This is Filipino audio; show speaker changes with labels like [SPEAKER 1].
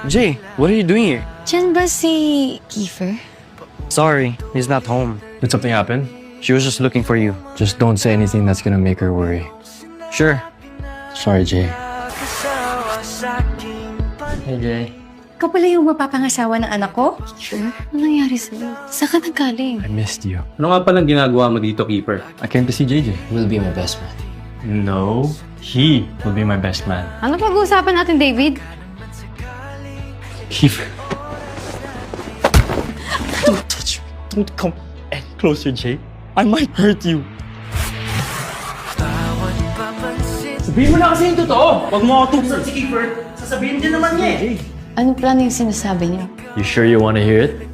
[SPEAKER 1] Jay, what are you doing here?
[SPEAKER 2] Diyan ba si Kiefer?
[SPEAKER 1] Sorry, he's not home.
[SPEAKER 3] Did something happen?
[SPEAKER 1] She was just looking for you.
[SPEAKER 3] Just don't say anything that's gonna make her worry.
[SPEAKER 1] Sure.
[SPEAKER 3] Sorry, Jay. Hey, Jay.
[SPEAKER 2] Ikaw pala yung mapapangasawa ng anak ko? Sure. Ano nangyari sa'yo? Saan ka nanggaling?
[SPEAKER 3] I missed you.
[SPEAKER 4] Ano nga palang ginagawa mo dito, Keeper?
[SPEAKER 3] I came to see JJ.
[SPEAKER 5] Will be my best man.
[SPEAKER 3] No, he will be my best man.
[SPEAKER 2] Ano pag-uusapan natin, David?
[SPEAKER 3] Kiefer. Don't touch me. Don't come any closer, Jay. I might hurt you.
[SPEAKER 1] Sabihin mo na kasi yung totoo! Huwag mo ako tuksan si Kiefer. Sasabihin din naman niya eh.
[SPEAKER 2] Ano plano yung sinasabi niyo?
[SPEAKER 3] You sure you want to hear it?